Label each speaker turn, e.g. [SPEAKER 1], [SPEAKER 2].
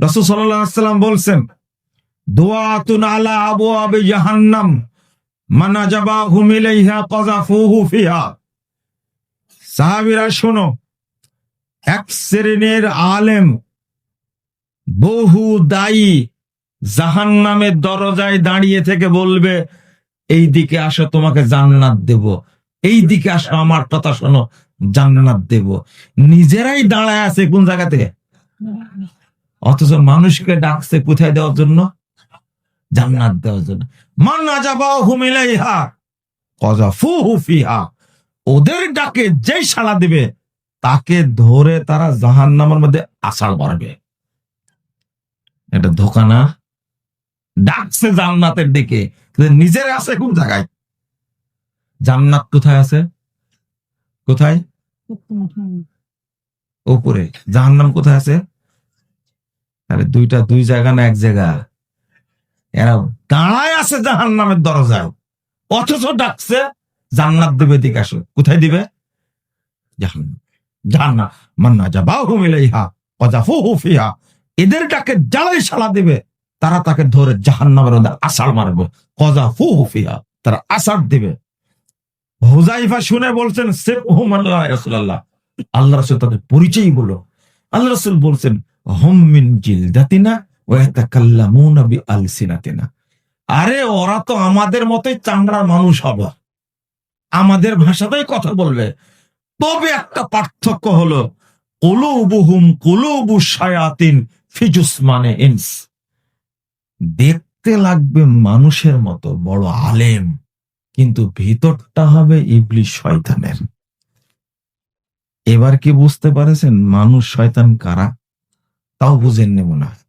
[SPEAKER 1] রাসূল সাল্লাল্লাহু আলাইহি ওয়াসাল্লাম বলছেন, দুআতুন আলা আবওয়াবি জাহান্নাম মান আজাবাহুম ইলাইহা কাযাফুহু ফিহা। সাহাবীরা শোনো, এক শ্রেণীর আলেম, বহু দায়ী জাহান্নামের দরজায় দাঁড়িয়ে থেকে বলবে, এই দিকে আসো, তোমাকে জান্নাত দেব, এই দিকে আসো, আমার কথা শোনো, জান্নাত দেব। নিজেরাই দাঁড়ায় আছে কোন জায়গাতে, অথচ মানুষকে ডাকছে কোথায় দেওয়ার জন্য, জান্নাত দেওয়ার জন্য। মান আজাবাহুম ইলাইহা কাযাফুহু ফিহা, ওদের ডাকে যেই সাড়া দিবে তাকে ধরে তারা জাহান্নামের মধ্যে আছাড় মারবে। এটা ধোঁকা না? ডাকছে জান্নাতের দিকে, নিজের আছে কোন জায়গায়? জান্নাত কোথায় আছে? কোথায়? উপরে। জাহান্নাম কোথায় আছে? আরে দুইটা দুই জায়গা না এক জায়গা? এরা দাঁড়ায় আছে জাহান্নামের দরজায়, অথচ ডাকছে জান্নাত দিবে, দিকে আসো। কোথায় দিবে? জাহান্নাম। জাহান্নাম মান আজাবাহুম ইলাইহা কাযাফুহু ফিহা, এদের ডাকে যারাই সাড়া দিবে তারা তাকে ধরে জাহান্নামের মধ্যে আছাড় মারবে। কাযাফুহু ফিহা, তারা আছাড় দিবে। হুযায়ফা শুনে বলছেন, সিফহুম ইয়া রাসূলুল্লাহ, আল্লাহ রাসূল তাদের পরিচয় বলো। আল্লাহ রাসূল বলছেন, হুম মিন জিলদাতিনা ওয়া ইয়াতাকাল্লামুনা বিআলসিনাতিনা। আরে ওরা তো আমাদের মতোই চামড়ার মানুষ হবে, আমাদের ভাষাতেই কথা বলবে, তবে একটা পার্থক্য হলো কুলুবুহুম কুলুবুশ শায়াতিন ফি জুসমানে ইনস। দেখতে লাগবে মানুষের মতো, বড় আলেম, কিন্তু ভিতরটা হবে ইবলিস শয়তানের। এবার কি বুঝতে পারেছেন মানুষ শয়তান কারা? তাও বুঝেননি মনে হয়।